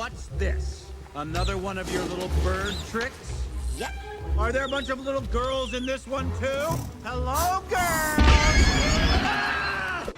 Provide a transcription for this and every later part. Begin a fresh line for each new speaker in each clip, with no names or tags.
What's this? Another one of your little bird tricks? Yep. Are there a bunch of little girls in this one too? Hello, girls!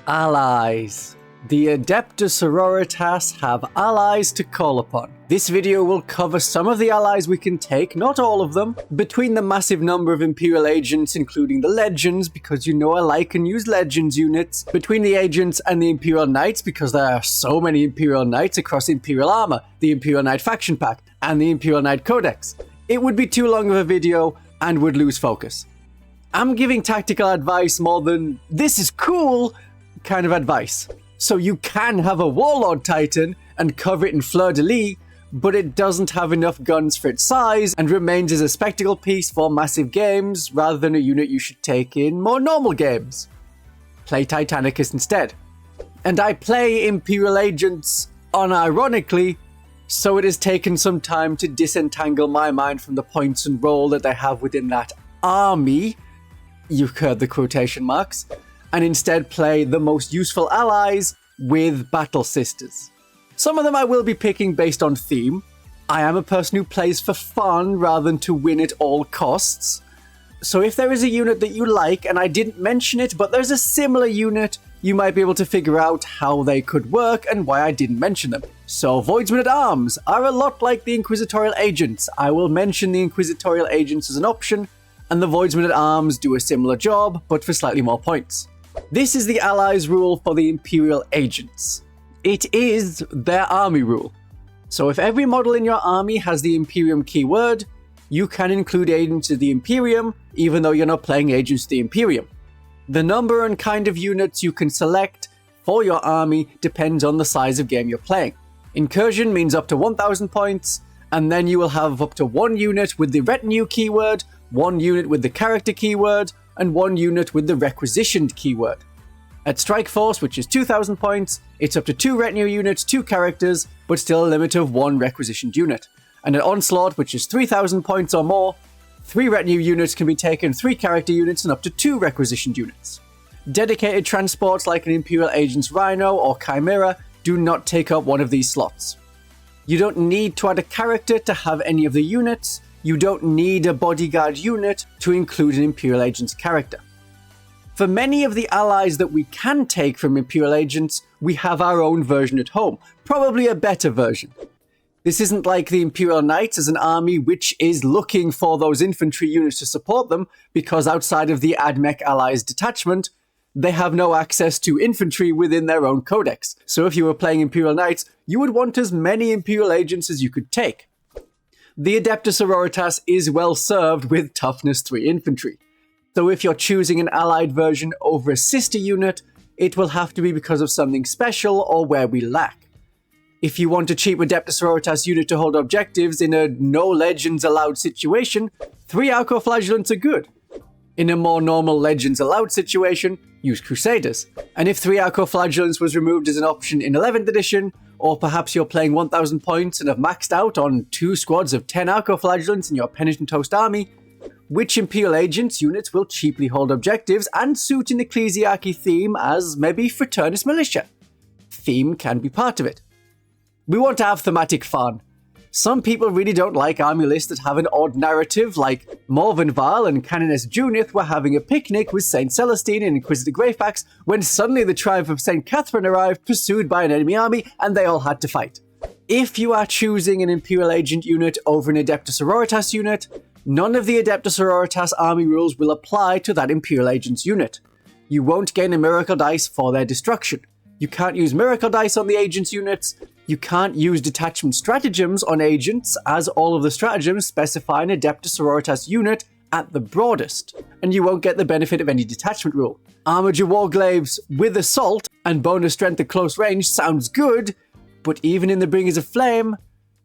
Allies. The Adepta Sororitas have allies to call upon. This video will cover some of the allies we can take, not all of them. Between the massive number of Imperial Agents, including the Legends, because you know I like and use Legends units. Between the Agents and the Imperial Knights, because there are so many Imperial Knights across Imperial Armor, the Imperial Knight Faction Pack, and the Imperial Knight Codex. It would be too long of a video and would lose focus. I'm giving tactical advice more than "this is cool" kind of advice. So you can have a Warlord Titan and cover it in fleur-de-lis, but it doesn't have enough guns for its size and remains as a spectacle piece for massive games rather than a unit you should take in more normal games. Play Titanicus instead. And I play Imperial Agents unironically, so it has taken some time to disentangle my mind from the points and role that they have within that army, you've heard the quotation marks, and instead play the most useful allies with Battle Sisters. Some of them I will be picking based on theme. I am a person who plays for fun rather than to win at all costs. So if there is a unit that you like, and I didn't mention it, but there's a similar unit, you might be able to figure out how they could work and why I didn't mention them. So Voidsmen at Arms are a lot like the Inquisitorial Agents. I will mention the Inquisitorial Agents as an option, and the Voidsmen at Arms do a similar job, but for slightly more points. This is the allies rule for the Imperial Agents. It is their army rule. So if every model in your army has the Imperium keyword, you can include Agents of the Imperium, even though you're not playing Agents of the Imperium. The number and kind of units you can select for your army depends on the size of game you're playing. Incursion means up to 1,000 points, and then you will have up to one unit with the retinue keyword, one unit with the character keyword, and one unit with the requisitioned keyword. At Strike Force, which is 2,000 points, it's up to 2 retinue units, 2 characters, but still a limit of 1 requisitioned unit. And at Onslaught, which is 3,000 points or more, 3 retinue units can be taken, 3 character units, and up to 2 requisitioned units. Dedicated transports like an Imperial Agents Rhino or Chimera do not take up one of these slots. You don't need to add a character to have any of the units. You don't need a bodyguard unit to include an Imperial Agents character. For many of the allies that we can take from Imperial Agents, we have our own version at home, probably a better version. This isn't like the Imperial Knights as an army which is looking for those infantry units to support them, because outside of the AdMech Allies detachment, they have no access to infantry within their own codex. So if you were playing Imperial Knights, you would want as many Imperial Agents as you could take. The Adepta Sororitas is well served with Toughness 3 infantry. So if you're choosing an allied version over a sister unit, it will have to be because of something special or where we lack. If you want a cheap Adepta Sororitas unit to hold objectives in a no legends allowed situation, 3 Arcoflagellants are good. In a more normal legends allowed situation, use Crusaders. And if 3 Arcoflagellants was removed as an option in 11th edition, or perhaps you're playing 1,000 points and have maxed out on 2 squads of 10 Arcoflagellants in your Penitent Host army, which Imperial Agents units will cheaply hold objectives and suit an Ecclesiarchy theme as maybe Fraternus Militia? Theme can be part of it. We want to have thematic fun. Some people really don't like army lists that have an odd narrative, like Morvenval and Canoness Junith were having a picnic with Saint Celestine and Inquisitor Greyfax when suddenly the triumph of Saint Catherine arrived, pursued by an enemy army, and they all had to fight. If you are choosing an Imperial Agent unit over an Adepta Sororitas unit, none of the Adepta Sororitas army rules will apply to that Imperial Agents unit. You won't gain a Miracle Dice for their destruction. You can't use Miracle Dice on the Agents units. You can't use detachment stratagems on Agents, as all of the stratagems specify an Adepta Sororitas unit at the broadest, and you won't get the benefit of any detachment rule. Armature Warglaives with Assault and bonus strength at close range sounds good, but even in the Bringers of Flame,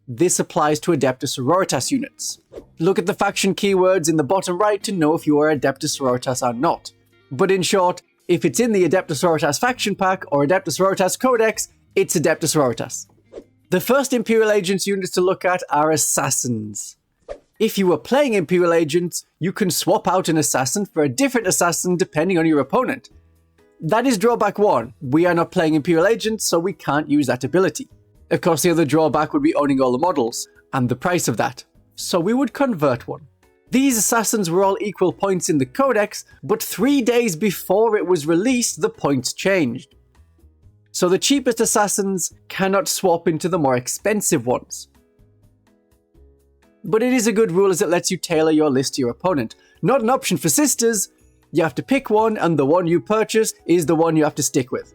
this applies to Adepta Sororitas units. Look at the faction keywords in the bottom right to know if you are Adepta Sororitas or not. But in short, if it's in the Adepta Sororitas faction pack or Adepta Sororitas Codex, it's Adepta Sororitas. The first Imperial Agents units to look at are Assassins. If you were playing Imperial Agents, you can swap out an Assassin for a different Assassin depending on your opponent. That is drawback 1. We are not playing Imperial Agents, so we can't use that ability. Of course, the other drawback would be owning all the models, and the price of that. So we would convert one. These assassins were all equal points in the codex, but 3 days before it was released, the points changed. So the cheapest assassins cannot swap into the more expensive ones. But it is a good rule as it lets you tailor your list to your opponent. Not an option for sisters. You have to pick one, and the one you purchase is the one you have to stick with.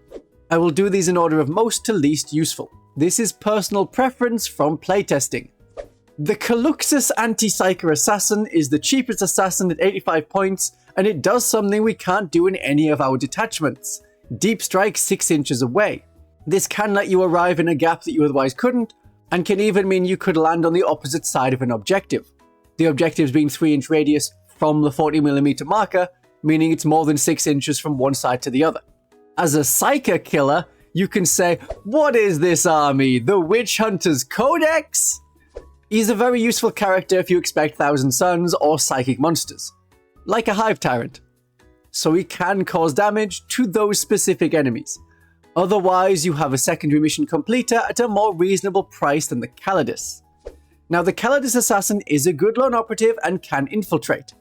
I will do these in order of most to least useful. This is personal preference from playtesting. The Caluxus Anti-Psyker Assassin is the cheapest assassin at 85 points, and it does something we can't do in any of our detachments. Deep strike 6 inches away. This can let you arrive in a gap that you otherwise couldn't, and can even mean you could land on the opposite side of an objective. The objectives being 3-inch radius from the 40mm marker, meaning it's more than 6 inches from one side to the other. As a Psyker killer, you can say, what is this army? The Witch Hunter's Codex? He's a very useful character if you expect Thousand Suns or psychic monsters, like a Hive Tyrant. So he can cause damage to those specific enemies. Otherwise, you have a secondary mission completer at a more reasonable price than the Calidus. Now, the Calidus Assassin is a good lone operative and can infiltrate.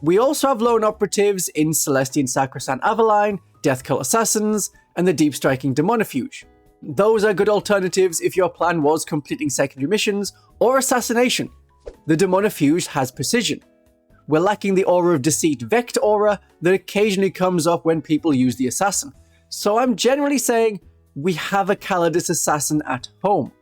We also have lone operatives in Celestian Sacrosanct Aveline, Death Cult Assassins, and the Deep Striking Demonifuge. Those are good alternatives if your plan was completing secondary missions or assassination. The Demonifuge has precision. We're lacking the Aura of Deceit Vect aura that occasionally comes up when people use the Assassin. So I'm generally saying we have a Calidus Assassin at home.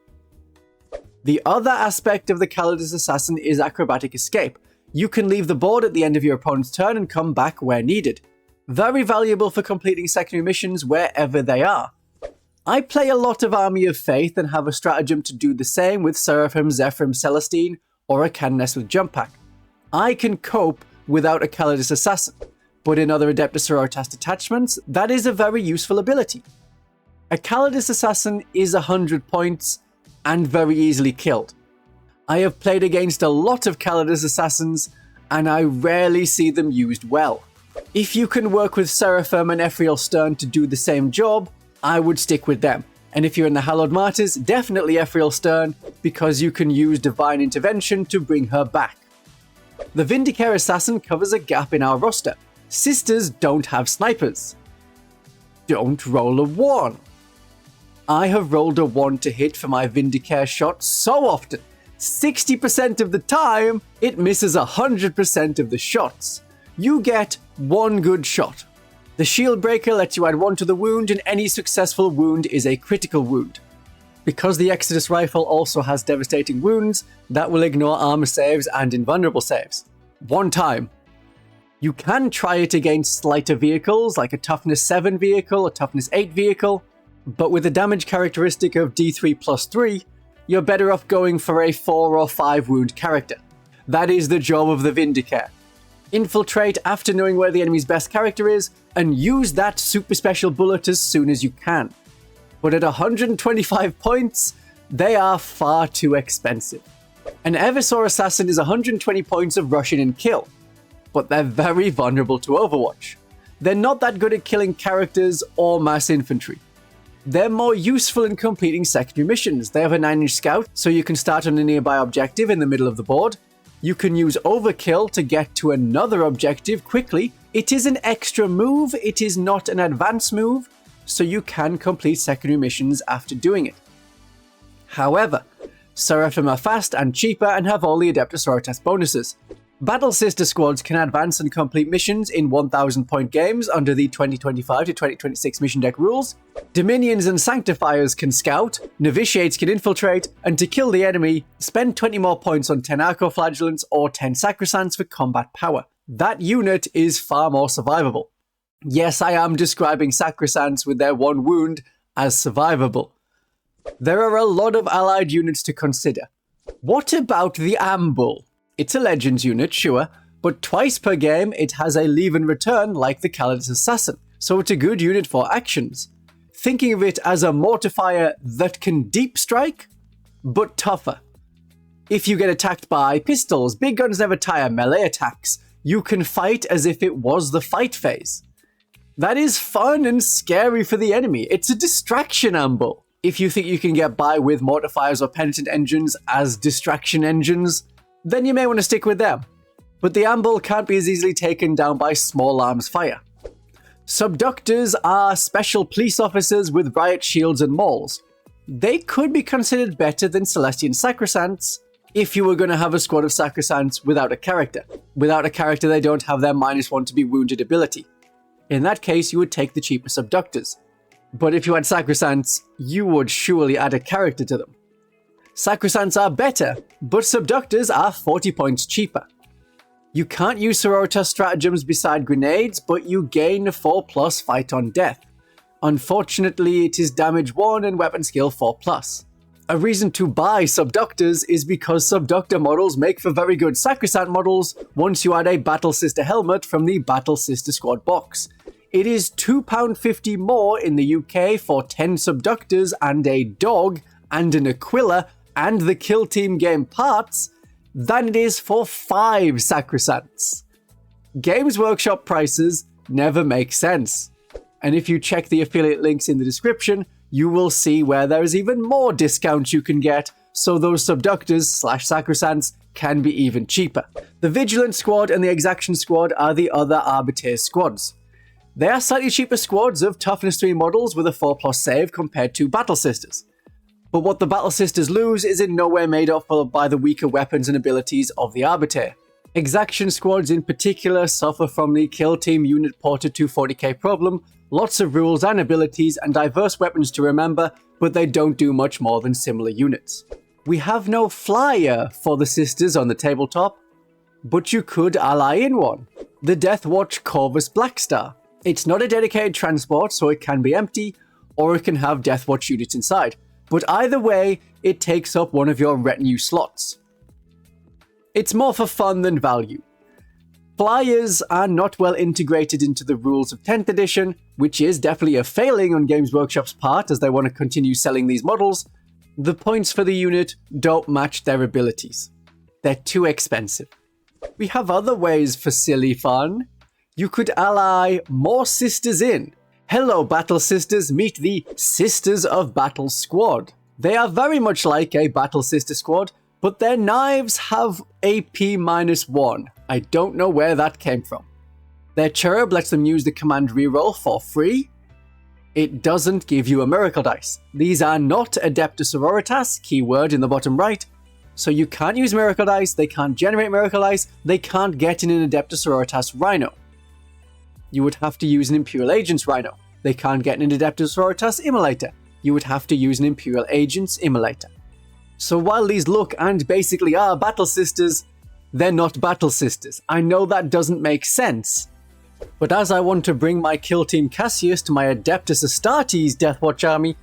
The other aspect of the Calidus Assassin is acrobatic escape. You can leave the board at the end of your opponent's turn and come back where needed. Very valuable for completing secondary missions wherever they are. I play a lot of Army of Faith and have a stratagem to do the same with Seraphim, Zephyrim, Celestine, or a Canoness with Jump Pack. I can cope without a Calidus Assassin, but in other Adepta Sororitas detachments, that is a very useful ability. A Calidus Assassin is 100 points and very easily killed. I have played against a lot of Calidus Assassins, and I rarely see them used well. If you can work with Seraphim and Ephriel Stern to do the same job, I would stick with them. And if you're in the Hallowed Martyrs, definitely Ephriel Stern, because you can use Divine Intervention to bring her back. The Vindicare Assassin covers a gap in our roster. Sisters don't have snipers. Don't roll a 1. I have rolled a 1 to hit for my Vindicare shot so often. 60% of the time, it misses 100% of the shots. You get 1 good shot. The Shield Breaker lets you add 1 to the wound, and any successful wound is a critical wound. Because the Exodus Rifle also has devastating wounds, that will ignore armor saves and invulnerable saves. 1 time. You can try it against lighter vehicles, like a Toughness 7 vehicle or Toughness 8 vehicle, but with a damage characteristic of D3+3, you're better off going for a 4 or 5 wound character. That is the job of the Vindicare. Infiltrate after knowing where the enemy's best character is, and use that super special bullet as soon as you can. But at 125 points, they are far too expensive. An Eversor Assassin is 120 points of rush in and kill, but they're very vulnerable to Overwatch. They're not that good at killing characters or mass infantry. They're more useful in completing secondary missions. They have a 9-inch scout, so you can start on a nearby objective in the middle of the board. You can use Overkill to get to another objective quickly. It is an extra move, it is not an advanced move, so you can complete secondary missions after doing it. However, Seraphim are fast and cheaper and have all the Adepta Sororitas bonuses. Battle Sister Squads can advance and complete missions in 1000 point games under the 2025 to 2026 mission deck rules. Dominions and Sanctifiers can scout, Novitiates can infiltrate, and to kill the enemy, spend 20 more points on 10 Archoflagellants or 10 Sacrosants for combat power. That unit is far more survivable. Yes, I am describing Sacrosants with their 1 wound as survivable. There are a lot of allied units to consider. What about the Ambull? It's a Legends unit, sure, but twice per game it has a leave and return like the Calidus Assassin, so it's a good unit for actions. Thinking of it as a mortifier that can deep strike, but tougher. If you get attacked by pistols, big guns never tire, melee attacks, you can fight as if it was the fight phase. That is fun and scary for the enemy. It's a distraction Ambull. If you think you can get by with mortifiers or penitent engines as distraction engines, then you may want to stick with them. But the Amble can't be as easily taken down by small arms fire. Subductors are special police officers with riot shields and mauls. They could be considered better than Celestian Sacrosancts if you were going to have a squad of Sacrosancts without a character. Without a character, they don't have their -1 to be wounded ability. In that case, you would take the cheaper Subductors. But if you had Sacrosancts, you would surely add a character to them. Sacrosancts are better, but Subductors are 40 points cheaper. You can't use Sororitas stratagems beside grenades, but you gain 4+ fight on death. Unfortunately, it is damage 1 and weapon skill 4+. A reason to buy Subductors is because Subductor models make for very good Sacrosant models once you add a Battle Sister helmet from the Battle Sister Squad box. It is £2.50 more in the UK for 10 Subductors and a dog and an Aquila and the Kill Team game parts than it is for 5 Sacrosancts. Games Workshop prices never make sense. And if you check the affiliate links in the description, you will see where there is even more discounts you can get, so those Subductors/Sacrosancts can be even cheaper. The Vigilant Squad and the Exaction Squad are the other Arbiter squads. They are slightly cheaper squads of Toughness 3 models with a 4+ save compared to Battle Sisters. But what the Battle Sisters lose is in no way made up for by the weaker weapons and abilities of the Arbiter. Exaction squads in particular suffer from the Kill Team unit ported to 40k problem, lots of rules and abilities and diverse weapons to remember, but they don't do much more than similar units. We have no flyer for the Sisters on the tabletop, but you could ally in one. The Deathwatch Corvus Blackstar. It's not a dedicated transport, so it can be empty, or it can have Deathwatch units inside. But either way, it takes up one of your retinue slots. It's more for fun than value. Flyers are not well integrated into the rules of 10th edition, which is definitely a failing on Games Workshop's part as they want to continue selling these models. The points for the unit don't match their abilities. They're too expensive. We have other ways for silly fun. You could ally more sisters in. Hello Battle Sisters, meet the Sisters of Battle Squad. They are very much like a Battle Sister squad, but their knives have AP -1. I don't know where that came from. Their cherub lets them use the command reroll for free. It doesn't give you a miracle dice. These are not Adepta Sororitas, keyword in the bottom right, so you can't use miracle dice, they can't generate miracle dice, they can't get in an Adepta Sororitas Rhino. You would have to use an Imperial Agents Rhino. They can't get an Adepta Sororitas Immolator. You would have to use an Imperial Agents Immolator. So while these look and basically are Battle Sisters, they're not Battle Sisters. I know that doesn't make sense. But as I want to bring my Kill Team Cassius to my Adeptus Astartes Deathwatch army,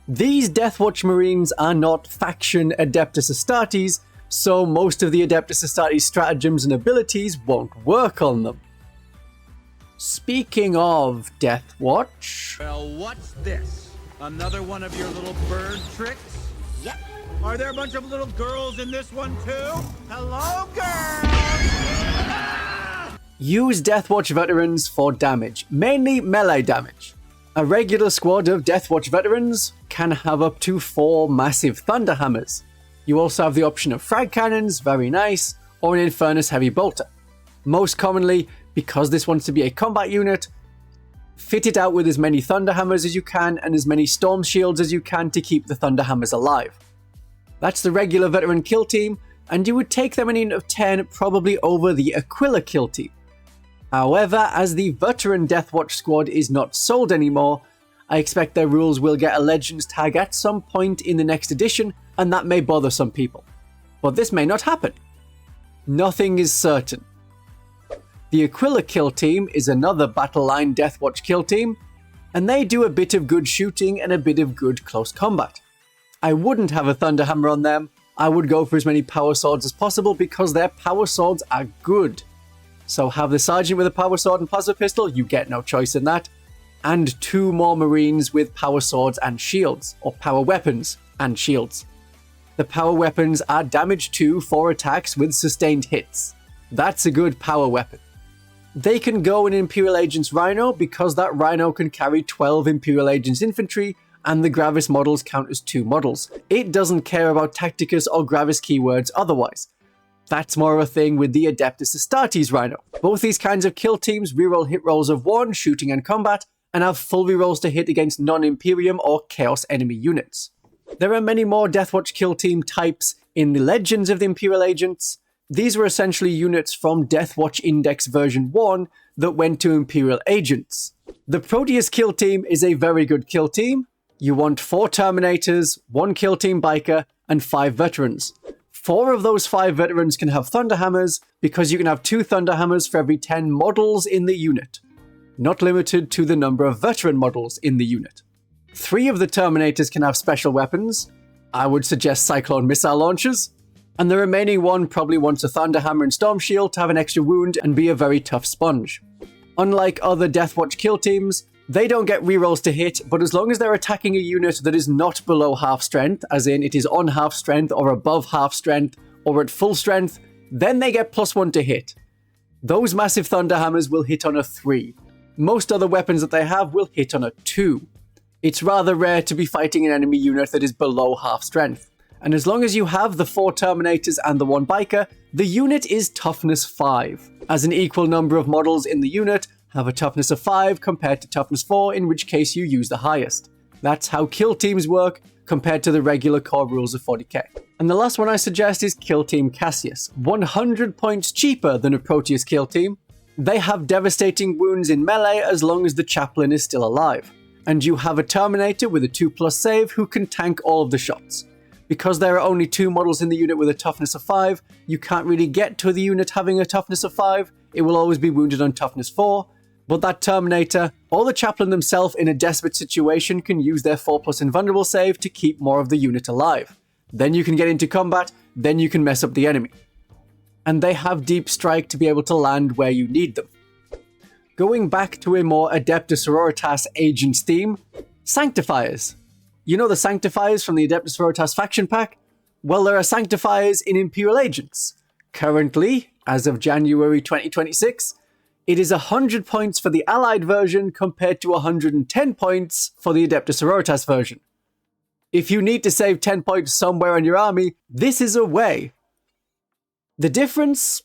these Deathwatch Marines are not faction Adeptus Astartes, so most of the Adeptus Astartes stratagems and abilities won't work on them. Speaking of Deathwatch...
Well, what's this? Another one of your little bird tricks? Yep. Are there a bunch of little girls in this one too? Hello, girls!
Use Deathwatch veterans for damage, mainly melee damage. A regular squad of Deathwatch veterans can have up to 4 massive Thunderhammers. You also have the option of frag cannons, very nice, or an Infernus Heavy Bolter. Most commonly, because this wants to be a combat unit, fit it out with as many Thunderhammers as you can and as many Storm Shields as you can to keep the Thunderhammers alive. That's the regular veteran kill team, and you would take them in a unit of 10 probably over the Aquila kill team. However, as the veteran Deathwatch squad is not sold anymore, I expect their rules will get a Legends tag at some point in the next edition, and that may bother some people. But this may not happen. Nothing is certain. The Aquila kill team is another battle line Deathwatch kill team, and they do a bit of good shooting and a bit of good close combat. I wouldn't have a Thunderhammer on them, I would go for as many power swords as possible because their power swords are good. So have the Sergeant with a power sword and plasma pistol, you get no choice in that, and 2 more Marines with power swords and shields, or power weapons and shields. The power weapons are damage 2 for attacks with sustained hits. That's a good power weapon. They can go in Imperial Agents Rhino because that Rhino can carry 12 Imperial Agents infantry and the Gravis models count as 2 models. It doesn't care about Tacticus or Gravis keywords otherwise. That's more of a thing with the Adeptus Astartes Rhino. Both these kinds of kill teams reroll hit rolls of 1, shooting and combat, and have full rerolls to hit against non-Imperium or Chaos enemy units. There are many more Deathwatch kill team types in the Legends of the Imperial Agents. These were essentially units from Deathwatch Index version 1 that went to Imperial Agents. The Proteus kill team is a very good kill team. You want 4 Terminators, 1 kill team biker, and 5 veterans. 4 of those 5 veterans can have Thunderhammers because you can have 2 Thunderhammers for every 10 models in the unit, not limited to the number of veteran models in the unit. 3 of the Terminators can have special weapons. I would suggest Cyclone missile launchers. And the remaining 1 probably wants a Thunderhammer and Storm Shield to have an extra wound and be a very tough sponge. Unlike other Deathwatch kill teams, they don't get rerolls to hit, but as long as they're attacking a unit that is not below half strength, as in it is on half strength or above half strength or at full strength, then they get +1 to hit. Those massive Thunderhammers will hit on a 3. Most other weapons that they have will hit on a 2. It's rather rare to be fighting an enemy unit that is below half strength. And as long as you have the 4 Terminators and the 1 Biker, the unit is toughness 5, as an equal number of models in the unit have a toughness of 5 compared to toughness 4, in which case you use the highest. That's how kill teams work compared to the regular core rules of 40k. And the last one I suggest is Kill Team Cassius, 100 points cheaper than a Proteus kill team. They have devastating wounds in melee as long as the chaplain is still alive. And you have a Terminator with a 2+ save who can tank all of the shots. Because there are only 2 models in the unit with a toughness of 5, you can't really get to the unit having a toughness of 5, it will always be wounded on toughness 4, but that Terminator, or the Chaplain themselves in a desperate situation can use their 4+ invulnerable save to keep more of the unit alive. Then you can get into combat, then you can mess up the enemy. And they have Deep Strike to be able to land where you need them. Going back to a more Adepta Sororitas Agents theme, Sanctifiers. You know the Sanctifiers from the Adepta Sororitas faction pack? Well, there are Sanctifiers in Imperial Agents. Currently, as of January 2026, it is 100 points for the Allied version compared to 110 points for the Adepta Sororitas version. If you need to save 10 points somewhere in your army, this is a way. The difference?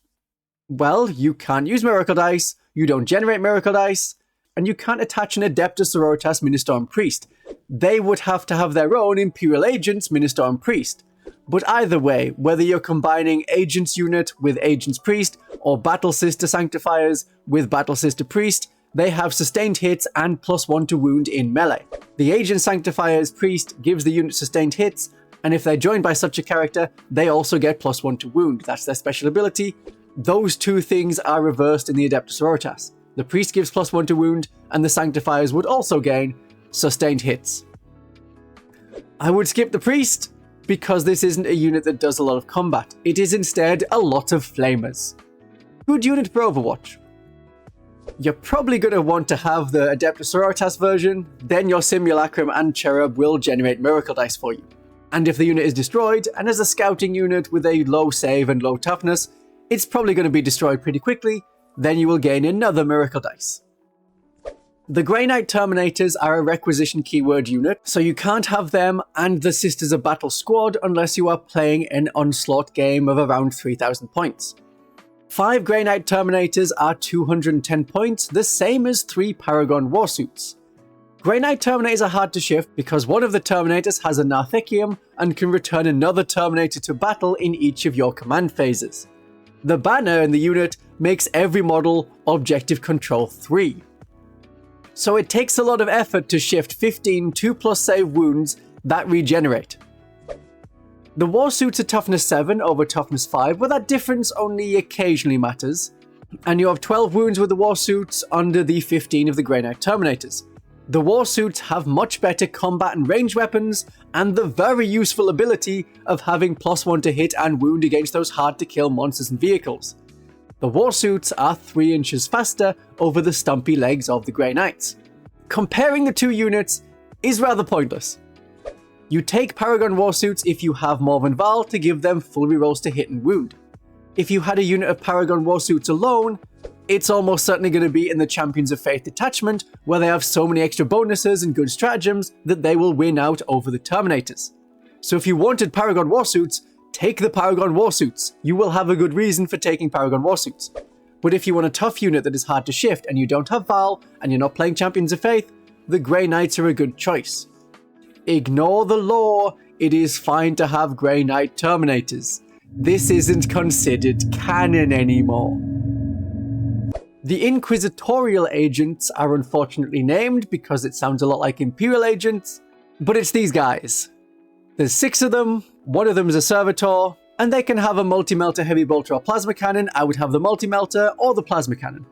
Well, you can't use Miracle Dice, you don't generate Miracle Dice, and you can't attach an Adepta Sororitas Ministorum Priest. They would have to have their own Imperial Agents Ministorum Priest. But either way, whether you're combining Agents Unit with Agents Priest, or Battle Sister Sanctifiers with Battle Sister Priest, they have sustained hits and +1 to wound in melee. The Agent Sanctifiers Priest gives the unit sustained hits, and if they're joined by such a character, they also get +1 to wound. That's their special ability. Those 2 things are reversed in the Adepta Sororitas. The Priest gives +1 to wound, and the Sanctifiers would also gain sustained hits. I would skip the Priest, because this isn't a unit that does a lot of combat. It is instead a lot of flamers. Good unit for Overwatch. You're probably going to want to have the Adepta Sororitas version, then your Simulacrum and Cherub will generate Miracle Dice for you. And if the unit is destroyed, and as a scouting unit with a low save and low toughness, it's probably going to be destroyed pretty quickly, then you will gain another Miracle Dice. The Grey Knight Terminators are a requisition keyword unit, so you can't have them and the Sisters of Battle squad unless you are playing an Onslaught game of around 3000 points. 5 Grey Knight Terminators are 210 points, the same as 3 Paragon Warsuits. Grey Knight Terminators are hard to shift because one of the Terminators has a Narthekium and can return another Terminator to battle in each of your command phases. The banner in the unit makes every model Objective Control 3. So it takes a lot of effort to shift 15 2+ save wounds that regenerate. The Warsuits are toughness 7 over toughness 5, but that difference only occasionally matters. And you have 12 wounds with the Warsuits under the 15 of the Grey Knight Terminators. The Warsuits have much better combat and range weapons, and the very useful ability of having +1 to hit and wound against those hard to kill monsters and vehicles. The Warsuits are 3 inches faster over the stumpy legs of the Grey Knights. Comparing the 2 units is rather pointless. You take Paragon Warsuits if you have Morven Val to give them full rerolls to hit and wound. If you had a unit of Paragon Warsuits alone, It's almost certainly going to be in the Champions of Faith detachment, where they have so many extra bonuses and good stratagems that they will win out over the Terminators. So if you wanted Paragon Warsuits, take the Paragon Warsuits. You will have a good reason for taking Paragon Warsuits. But if you want a tough unit that is hard to shift and you don't have Val and you're not playing Champions of Faith, the Grey Knights are a good choice. Ignore the lore, it is fine to have Grey Knight Terminators. This isn't considered canon anymore. The Inquisitorial Agents are unfortunately named because it sounds a lot like Imperial Agents, but it's these guys. There's 6 of them, one of them is a Servitor, and they can have a multi-melter heavy bolter or plasma cannon. I would have the multi-melter or the plasma cannon.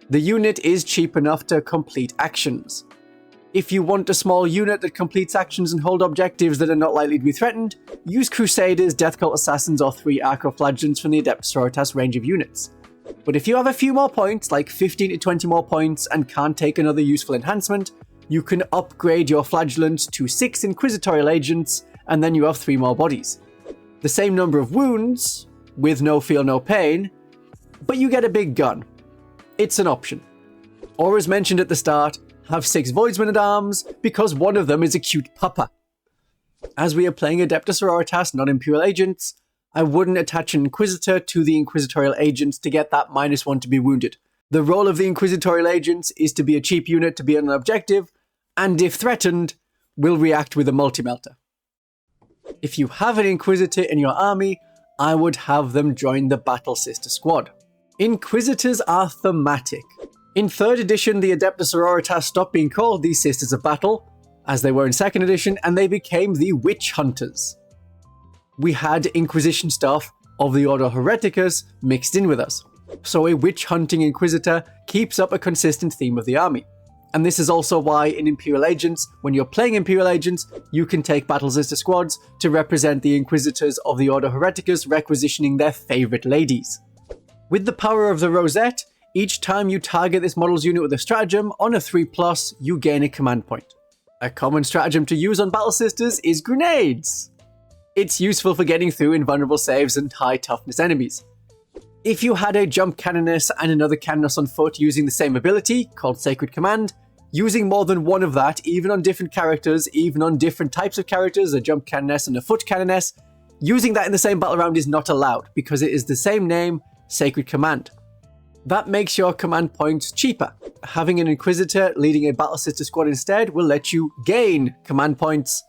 The unit is cheap enough to complete actions. If you want a small unit that completes actions and hold objectives that are not likely to be threatened, use Crusaders, Death Cult Assassins, or 3 Arcoflagellants from the Adepta Sororitas range of units. But if you have a few more points, like 15 to 20 more points, and can't take another useful enhancement, you can upgrade your Flagellants to 6 Inquisitorial Agents, and then you have 3 more bodies. The same number of wounds, with no feel, no pain, but you get a big gun. It's an option. Or as mentioned at the start, have 6 Voidsmen at Arms, because one of them is a cute pupper. As we are playing Adepta Sororitas, not Imperial Agents, I wouldn't attach an Inquisitor to the Inquisitorial Agents to get that -1 to be wounded. The role of the Inquisitorial Agents is to be a cheap unit to be on an objective, and if threatened, will react with a multi-melter. If you have an Inquisitor in your army, I would have them join the Battle Sister Squad. Inquisitors are thematic. In 3rd edition, the Adepta Sororitas stopped being called the Sisters of Battle, as they were in 2nd edition, and they became the Witch Hunters. We had Inquisition stuff of the Order Hereticus mixed in with us. So a witch-hunting Inquisitor keeps up a consistent theme of the army. And this is also why in Imperial Agents, when you're playing Imperial Agents, you can take Battle Sister Squads to represent the Inquisitors of the Order Hereticus requisitioning their favourite ladies. With the power of the Rosette, each time you target this model's unit with a stratagem on a 3+, you gain a command point. A common stratagem to use on Battle Sisters is grenades. It's useful for getting through invulnerable saves and high toughness enemies. If you had a jump cannoness and another cannoness on foot using the same ability, called Sacred Command, using more than one of that, even on different characters, even on different types of characters, a jump cannoness and a foot cannoness, using that in the same battle round is not allowed because it is the same name, Sacred Command. That makes your command points cheaper. Having an Inquisitor leading a Battle Sister Squad instead will let you gain command points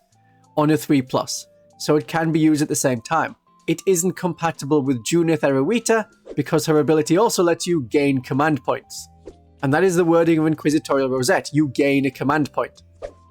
on a 3+, so it can be used at the same time. It isn't compatible with Junith Erewhita because her ability also lets you gain command points. And that is the wording of Inquisitorial Rosette, you gain a command point.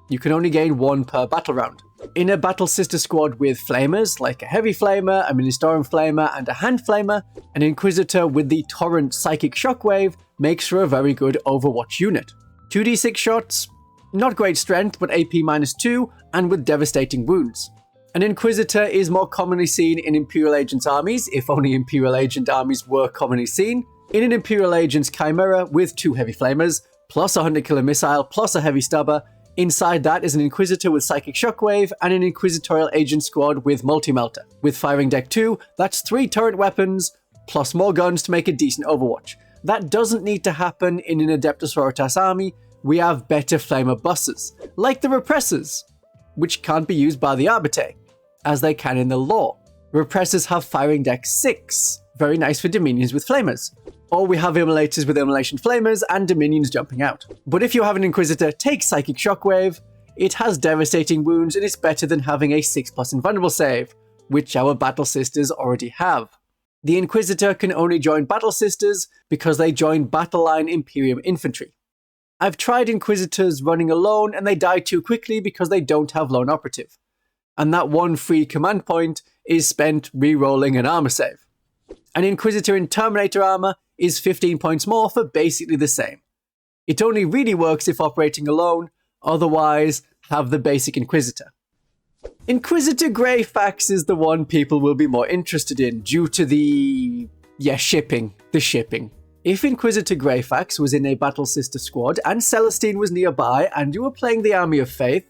You can only gain 1 per battle round. In a Battle Sister Squad with Flamers, like a Heavy Flamer, a Ministorum Flamer, and a Hand Flamer, an Inquisitor with the Torrent Psychic Shockwave makes for a very good Overwatch unit. 2d6 shots, not great strength, but AP -2, and with devastating wounds. An Inquisitor is more commonly seen in Imperial Agents armies, if only Imperial Agent armies were commonly seen, in an Imperial Agents Chimera with 2 Heavy Flamers, plus a 100 killer missile, plus a Heavy Stubber. Inside that is an Inquisitor with Psychic Shockwave and an Inquisitorial Agent Squad with Multi-Melter. With Firing Deck 2, that's 3 turret weapons, plus more guns to make a decent Overwatch. That doesn't need to happen in an Adepta Sororitas army. We have better Flamer buses, like the Repressors, which can't be used by the Arbiter, as they can in the lore. Repressors have Firing Deck 6, very nice for Dominions with Flamers. Or we have Immolators with Immolation Flamers and Dominions jumping out. But if you have an Inquisitor take Psychic Shockwave, it has devastating wounds and it's better than having a 6+ invulnerable save, which our Battle Sisters already have. The Inquisitor can only join Battle Sisters because they join Battle Line Imperium Infantry. I've tried Inquisitors running alone and they die too quickly because they don't have Lone Operative. And that 1 free command point is spent re-rolling an armor save. An Inquisitor in Terminator armor is 15 points more for basically the same. It only really works if operating alone, otherwise have the basic Inquisitor. Inquisitor Greyfax is the one people will be more interested in due to the shipping. If Inquisitor Greyfax was in a Battle Sister Squad and Celestine was nearby and you were playing the Army of Faith,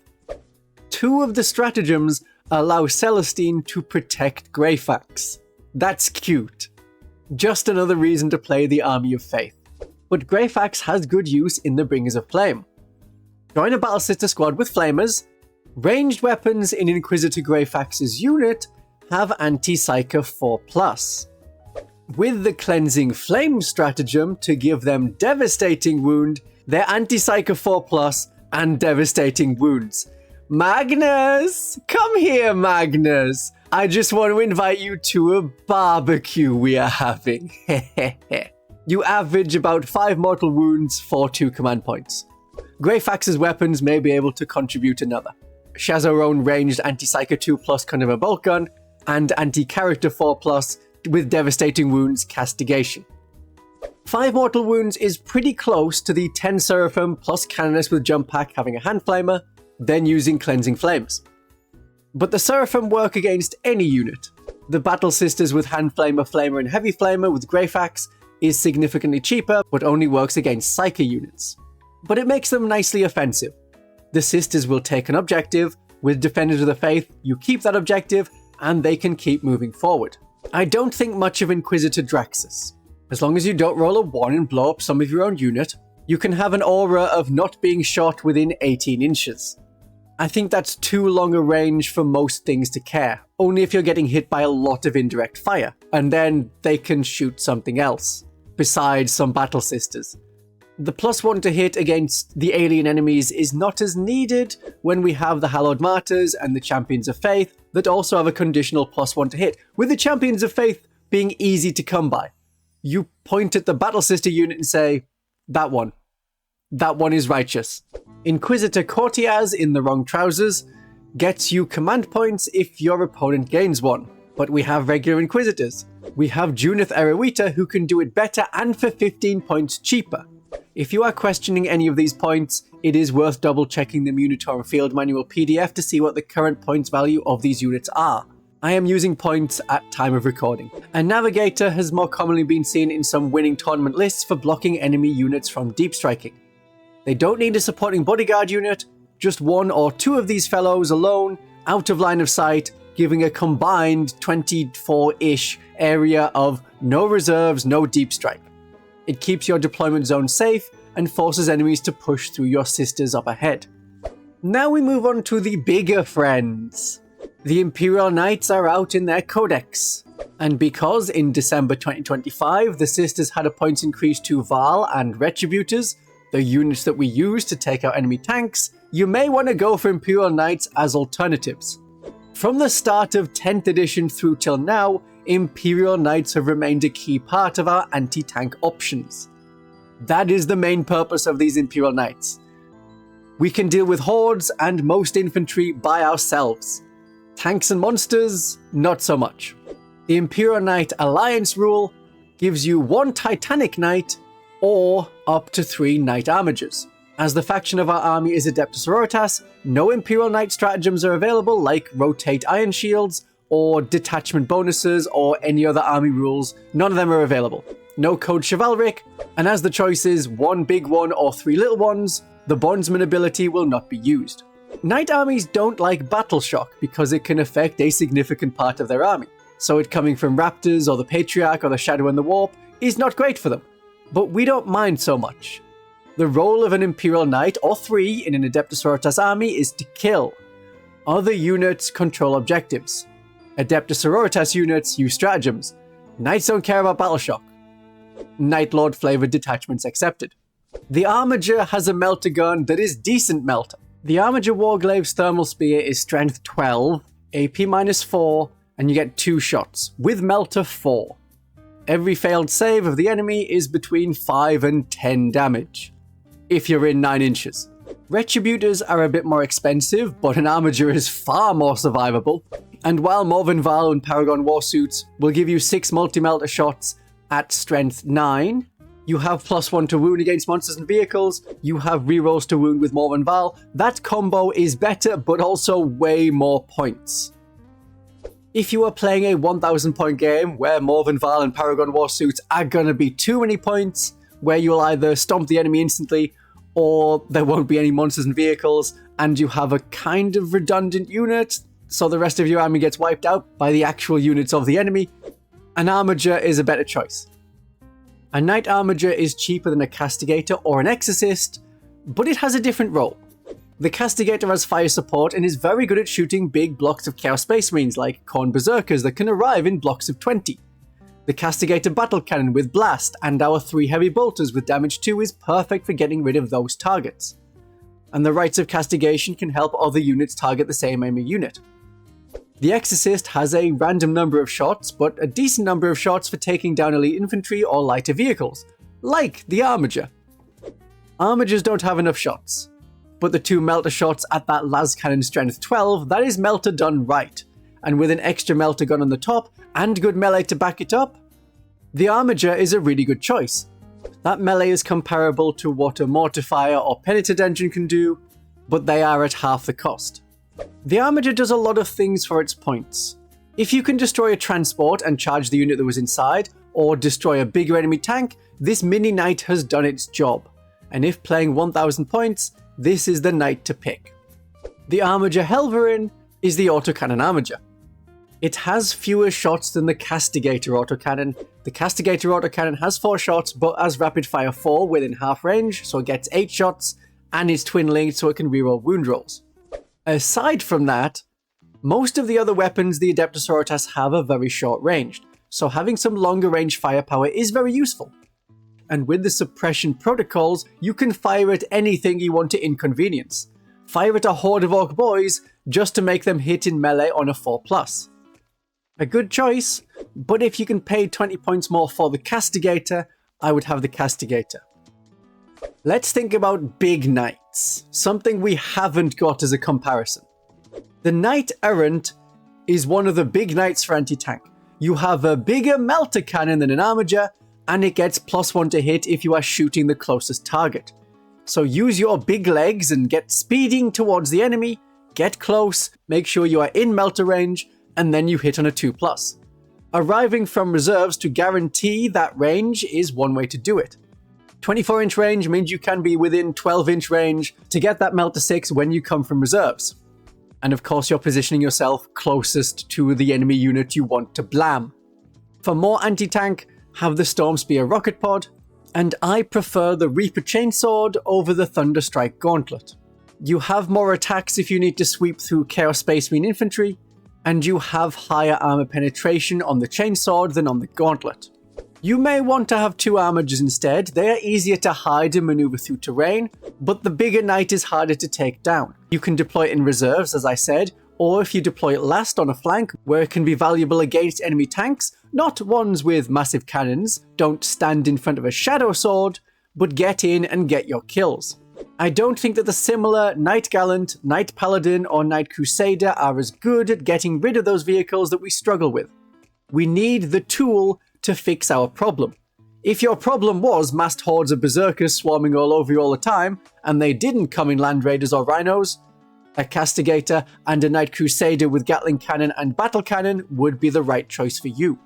2 of the stratagems allow Celestine to protect Greyfax. That's cute. Just another reason to play the Army of Faith. but Greyfax has good use in the Bringers of Flame. Join a Battle Sister squad with Flamers. Ranged weapons in Inquisitor Greyfax's unit have Anti-Psyker 4+. With the Cleansing Flame stratagem to give them Devastating Wound, they're Anti-Psyker 4+ and Devastating Wounds. Magnus! Come here, Magnus! I just want to invite you to a barbecue we are having. You average about 5 mortal wounds for 2 command points. Greyfax's weapons may be able to contribute another. She has her own ranged Anti-Psyker 2+ kind of a bolt gun, and Anti-Character 4+ with Devastating Wounds Castigation. 5 mortal wounds is pretty close to the 10 Seraphim plus Canoness with Jump Pack having a Hand Flamer, then using Cleansing Flames. But the Seraphim work against any unit. The Battle Sisters with Hand Flamer, Flamer, and Heavy Flamer with Greyfax is significantly cheaper, but only works against Psyker units. But it makes them nicely offensive. The Sisters will take an objective, with Defenders of the Faith, you keep that objective, and they can keep moving forward. I don't think much of Inquisitor Draxus. As long as you don't roll a 1 and blow up some of your own unit, you can have an aura of not being shot within 18 inches. I think that's too long a range for most things to care, only if you're getting hit by a lot of indirect fire, and then they can shoot something else, besides some Battle Sisters. The +1 to hit against the alien enemies is not as needed when we have the Hallowed Martyrs and the Champions of Faith that also have a conditional +1 to hit, with the Champions of Faith being easy to come by. You point at the Battle Sister unit and say, that one. That one is righteous. Inquisitor Courtiers in the wrong trousers gets you command points if your opponent gains one. But we have regular Inquisitors. We have Junith Erewhita who can do it better and for 15 points cheaper. If you are questioning any of these points, it is worth double checking the Munitorum Field Manual PDF to see what the current points value of these units are. I am using points at time of recording. A Navigator has more commonly been seen in some winning tournament lists for blocking enemy units from deep striking. They don't need a supporting bodyguard unit, just 1 or 2 of these fellows alone, out of line of sight, giving a combined 24-ish area of no reserves, no deep strike. It keeps your deployment zone safe and forces enemies to push through your sisters up ahead. Now we move on to the bigger friends. The Imperial Knights are out in their codex. And because in December 2025 the sisters had a points increase to Val and Retributors, the units that we use to take out enemy tanks, you may want to go for Imperial Knights as alternatives. From the start of 10th edition through till now, Imperial Knights have remained a key part of our anti-tank options. That is the main purpose of these Imperial Knights. We can deal with hordes and most infantry by ourselves. Tanks and monsters, not so much. The Imperial Knight Alliance rule gives you 1 Titanic Knight or up to 3 Knight Armigers. As the faction of our army is Adepta Sororitas, no Imperial Knight stratagems are available like Rotate Iron Shields or Detachment bonuses or any other army rules. None of them are available. No Code Chivalric, and as the choice is 1 big one or 3 little ones, the Bondsman ability will not be used. Knight armies don't like Battle Shock because it can affect a significant part of their army, so it coming from Raptors or the Patriarch or the Shadow and the Warp is not great for them. But we don't mind so much. The role of an Imperial Knight, or 3 in an Adepta Sororitas army, is to kill. Other units control objectives. Adepta Sororitas units use stratagems. Knights don't care about Battle Shock. Night Lord flavored detachments accepted. The Armiger has a melter gun that is decent melter. The Armiger Warglave's Thermal Spear is strength 12, AP -4, and you get 2 shots, with melter 4. Every failed save of the enemy is between 5 and 10 damage, if you're in 9 inches. Retributors are a bit more expensive, but an Armiger is far more survivable, and while Morven Val and Paragon Warsuits will give you 6 multi-melter shots at strength 9, you have +1 to wound against monsters and vehicles, you have rerolls to wound with Morven Val. That combo is better, but also way more points. If you are playing a 1000 point game where Morven Val and Paragon Warsuits are gonna be too many points, where you'll either stomp the enemy instantly, or there won't be any monsters and vehicles, and you have a kind of redundant unit, so the rest of your army gets wiped out by the actual units of the enemy, an Armiger is a better choice. A Knight Armiger is cheaper than a Castigator or an Exorcist, but it has a different role. The Castigator has fire support and is very good at shooting big blocks of Chaos Space Marines like Khorne Berserkers that can arrive in blocks of 20. The Castigator Battle Cannon with Blast and our 3 Heavy Bolters with damage 2 is perfect for getting rid of those targets. And the Rites of Castigation can help other units target the same enemy unit. The Exorcist has a random number of shots, but a decent number of shots for taking down elite infantry or lighter vehicles, like the Armiger. Armigers don't have enough shots, but the 2 Melter shots at that las cannon strength 12, that is Melter done right, and with an extra Melter gun on the top and good melee to back it up, the Armiger is a really good choice. That melee is comparable to what a Mortifier or Penitent Engine can do, but they are at half the cost. The Armiger does a lot of things for its points. If you can destroy a transport and charge the unit that was inside, or destroy a bigger enemy tank, this mini knight has done its job. And if playing 1000 points, this is the knight to pick. The Armiger Helverin is the autocannon Armiger. It has fewer shots than the Castigator autocannon. The Castigator autocannon has 4 shots, but has rapid fire 4 within half range, so it gets 8 shots, and is twin linked so it can reroll wound rolls. Aside from that, most of the other weapons the Adepta Sororitas have are very short ranged, so having some longer range firepower is very useful. And with the suppression protocols, you can fire at anything you want to inconvenience. Fire at a horde of Orc boys just to make them hit in melee on a 4+. A good choice, but if you can pay 20 points more for the Castigator, I would have the Castigator. Let's think about big knights, something we haven't got as a comparison. The Knight Errant is one of the big knights for anti-tank. You have a bigger Melter cannon than an Armiger, and it gets +1 to hit if you are shooting the closest target. So use your big legs and get speeding towards the enemy, get close, make sure you are in Melter range, and then you hit on a 2+. Arriving from reserves to guarantee that range is one way to do it. 24-inch range means you can be within 12-inch range to get that Melter 6 when you come from reserves. And of course you're positioning yourself closest to the enemy unit you want to blam. For more anti-tank, have the Storm Spear Rocket Pod, and I prefer the Reaper Chainsword over the Thunderstrike Gauntlet. You have more attacks if you need to sweep through Chaos Space Marine infantry, and you have higher armor penetration on the Chainsword than on the Gauntlet. You may want to have 2 Armigers instead. They are easier to hide and maneuver through terrain, but the bigger knight is harder to take down. You can deploy it in reserves, as I said, or if you deploy it last on a flank where it can be valuable against enemy tanks, not ones with massive cannons, don't stand in front of a Shadow Sword, but get in and get your kills. I don't think that the similar Knight Gallant, Knight Paladin or Knight Crusader are as good at getting rid of those vehicles that we struggle with. We need the tool to fix our problem. If your problem was massed hordes of berserkers swarming all over you all the time, and they didn't come in Land Raiders or Rhinos, a Castigator and a Knight Crusader with Gatling Cannon and Battle Cannon would be the right choice for you.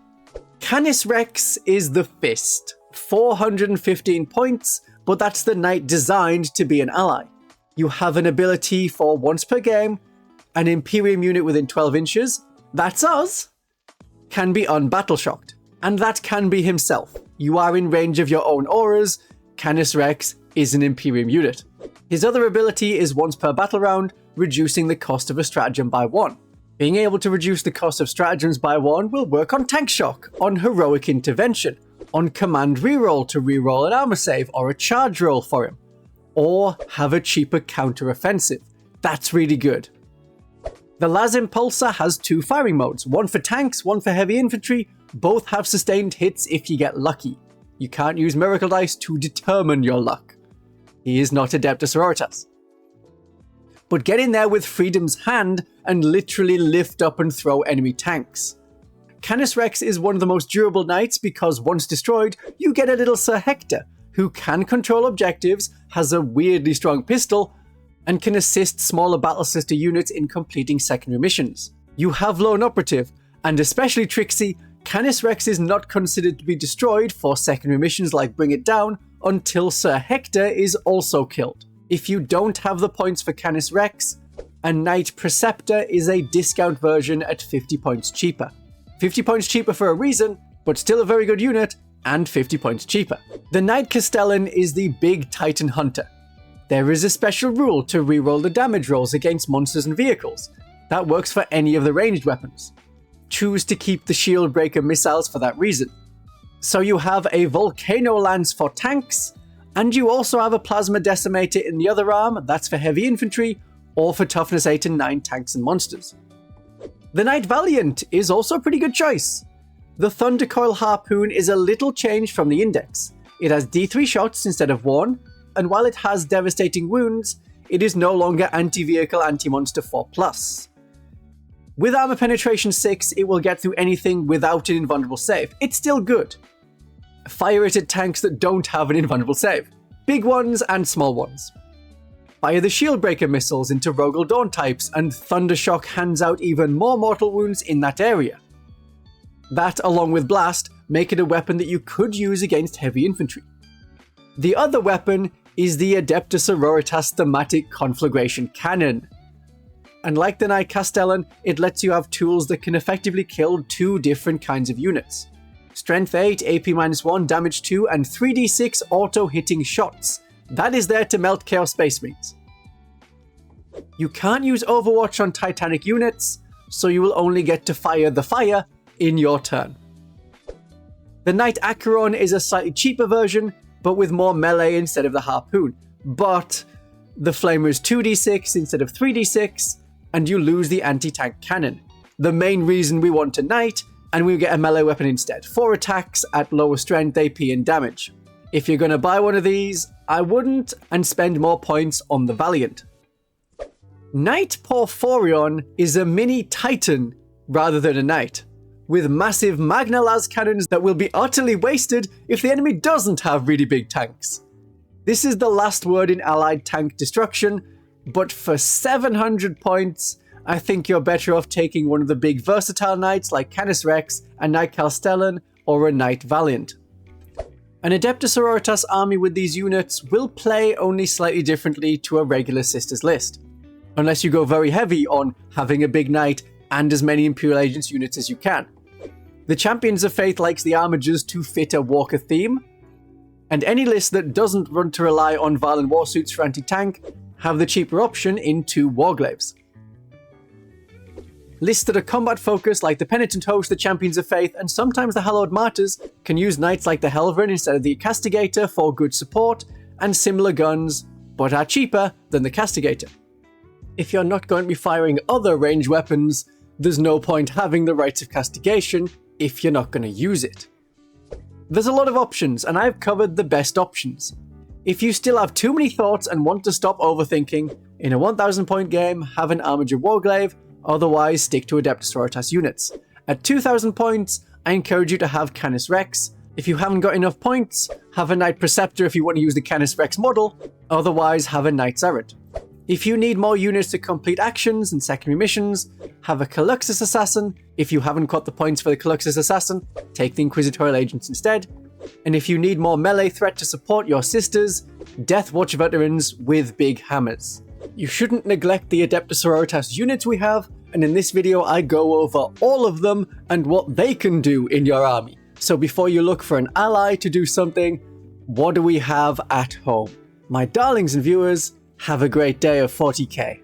Canis Rex is the Fist. 415 points, but that's the knight designed to be an ally. You have an ability for once per game, an Imperium unit within 12 inches, that's us, can be unbattle shocked. And that can be himself. You are in range of your own auras. Canis Rex is an Imperium unit. His other ability is once per battle round, reducing the cost of a stratagem by 1. Being able to reduce the cost of stratagems by 1 will work on Tank Shock, on Heroic Intervention, on Command Reroll to reroll an armor save or a charge roll for him, or have a cheaper counter-offensive. That's really good. The Las Impulsor has 2 firing modes, one for tanks, one for heavy infantry. Both have sustained hits if you get lucky. You can't use Miracle Dice to determine your luck. He is not Adepta Sororitas. But get in there with Freedom's Hand and literally lift up and throw enemy tanks. Canis Rex is one of the most durable knights because once destroyed, you get a little Sir Hector, who can control objectives, has a weirdly strong pistol, and can assist smaller battle sister units in completing secondary missions. You have Lone Operative, and especially Trixie, Canis Rex is not considered to be destroyed for secondary missions like Bring It Down until Sir Hector is also killed. If you don't have the points for Canis Rex, a Knight Preceptor is a discount version at 50 points cheaper. 50 points cheaper for a reason, but still a very good unit, and 50 points cheaper. The Knight Castellan is the big Titan Hunter. There is a special rule to reroll the damage rolls against monsters and vehicles. That works for any of the ranged weapons. Choose to keep the shield breaker missiles for that reason. So you have a Volcano Lance for tanks, and you also have a Plasma Decimator in the other arm, that's for heavy infantry, or for toughness 8 and 9 tanks and monsters. The Knight Valiant is also a pretty good choice. The Thundercoil Harpoon is a little changed from the Index. It has D3 shots instead of 1, and while it has devastating wounds, it is no longer anti-vehicle, anti-monster 4+. With armor penetration 6, it will get through anything without an invulnerable save. It's still good. Fire it at tanks that don't have an invulnerable save. Big ones and small ones. Fire the Shieldbreaker missiles into Rogel Dawn types, and Thundershock hands out even more mortal wounds in that area. That, along with Blast, make it a weapon that you could use against heavy infantry. The other weapon is the Adepta Sororitas Thematic Conflagration Cannon. And like the Knight Castellan, it lets you have tools that can effectively kill 2 different kinds of units. Strength 8, AP-1, damage 2, and 3d6 auto-hitting shots. That is there to melt Chaos Space Marines. You can't use Overwatch on Titanic units, so you will only get to fire the fire in your turn. The Knight Acheron is a slightly cheaper version, but with more melee instead of the harpoon. But the flamer is 2d6 instead of 3d6, and you lose the anti-tank cannon. The main reason we want a Knight, and we get a melee weapon instead. 4 attacks at lower strength, AP, and damage. If you're going to buy one of these, I wouldn't, and spend more points on the Valiant. Knight Porphyrion is a mini Titan rather than a Knight, with massive Magna Las cannons that will be utterly wasted if the enemy doesn't have really big tanks. This is the last word in allied tank destruction, but for 700 points, I think you're better off taking one of the big versatile knights like Canis Rex, a Knight Castellan, or a Knight Valiant. An Adepta Sororitas army with these units will play only slightly differently to a regular Sisters list, unless you go very heavy on having a big knight and as many Imperial Agents units as you can. The Champions of Faith likes the armigers to fit a Walker theme, and any list that doesn't want to rely on Varlan Warsuits for anti-tank have the cheaper option in 2 Warglaves. Lists that are combat focused like the Penitent Host, the Champions of Faith, and sometimes the Hallowed Martyrs can use knights like the Helverin instead of the Castigator for good support and similar guns, but are cheaper than the Castigator. If you're not going to be firing other ranged weapons, there's no point having the Rites of Castigation if you're not going to use it. There's a lot of options, and I've covered the best options. If you still have too many thoughts and want to stop overthinking, in a 1000 point game, have an Armiger Warglaive, otherwise stick to Adepta Sororitas units. At 2000 points, I encourage you to have Canis Rex. If you haven't got enough points, have a Knight Preceptor if you want to use the Canis Rex model, otherwise have a Knight Errant. If you need more units to complete actions and secondary missions, have a Caluxus Assassin. If you haven't got the points for the Caluxus Assassin, take the Inquisitorial Agents instead. And if you need more melee threat to support your sisters, Death Watch Veterans with big hammers. You shouldn't neglect the Adepta Sororitas units we have, and in this video I go over all of them and what they can do in your army. So before you look for an ally to do something, what do we have at home? My darlings and viewers, have a great day of 40k.